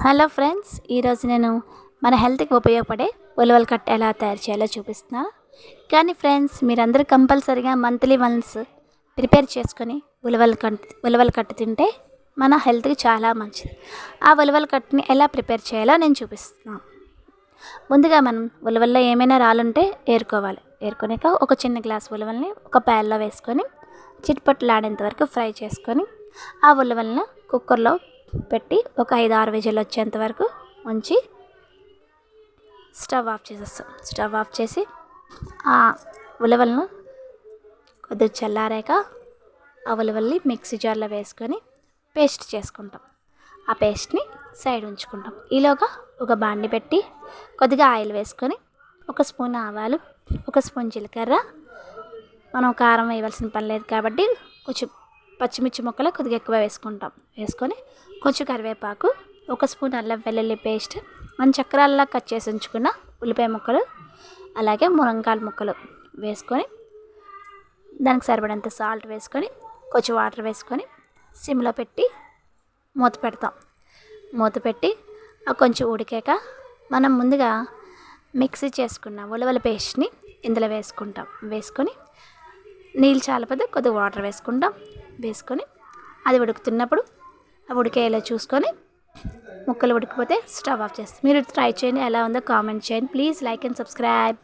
Hello friends, ఈరోజు నేను మన హెల్త్కి ఉపయోగపడే ఉలవల కట్ట ఎలా తయారు చేయాలో చూపిస్తున్నాను. కానీ ఫ్రెండ్స్, మీరందరూ కంపల్సరీగా మంత్లీ వన్స్ ప్రిపేర్ చేసుకొని ఉలవల కట్ట తింటే మన హెల్త్కి చాలా మంచిది. ఆ ఉలవల కట్టని ఎలా ప్రిపేర్ చేయాలో నేను చూపిస్తున్నాను. ముందుగా మనం ఉలవల్లో ఏమైనా రాళ్ళుంటే ఏరుకోవాలి. ఏరుకునేక ఒక చిన్న గ్లాస్ ఉలవల్ని ఒక ప్యాన్లో వేసుకొని చిట్పట్లాడేంత వరకు ఫ్రై చేసుకొని ఆ ఉలవలను కుక్కర్లో పెట్టి ఒక 5-6 విజిల్ వచ్చేంత వరకు ఉంచి స్టవ్ ఆఫ్ చేసేస్తాం. స్టవ్ ఆఫ్ చేసి ఆ ఉలవలను కొద్దిగా చల్లారాక ఆ ఉలవల్ని మిక్సీ జార్లో వేసుకొని పేస్ట్ చేసుకుంటాం. ఆ పేస్ట్ని సైడ్ ఉంచుకుంటాం. ఈలోగా ఒక బాండి పెట్టి కొద్దిగా ఆయిల్ వేసుకొని 1 స్పూన్ ఆవాలు, 1 స్పూన్ జీలకర్ర, మనం కారం వేయవలసిన పని లేదు కాబట్టి కొంచెం పచ్చిమిర్చి ముక్కలు కొద్దిగా ఎక్కువ వేసుకుంటాం. వేసుకొని కొంచెం కరివేపాకు, 1 స్పూన్ అల్లం వెల్లుల్లి పేస్ట్, మన చక్రాల్లా కట్ చేసి ఉంచుకున్న ఉల్లిపాయ ముక్కలు, అలాగే మునక్కాయల ముక్కలు వేసుకొని దానికి సరిపడంత సాల్ట్ వేసుకొని కొంచెం వాటర్ వేసుకొని సిమ్లో పెట్టి మూత పెడతాం. మూత పెట్టి కొంచెం ఉడికాక మనం ముందుగా మిక్సీ చేసుకున్న ఉలవల పేస్ట్ని ఇందులో వేసుకుంటాం. వేసుకొని నీళ్ళు చాలపోతే కొద్దిగా వాటర్ వేసుకుంటాం. వేసుకొని అది ఉడుకుతున్నప్పుడు ఉడికేలా చూసుకొని ముక్కలు ఉడికిపోతే స్టవ్ ఆఫ్ చేస్తాం. మీరు ట్రై చేయండి, ఎలా ఉందో కామెంట్ చేయండి. Please like and subscribe.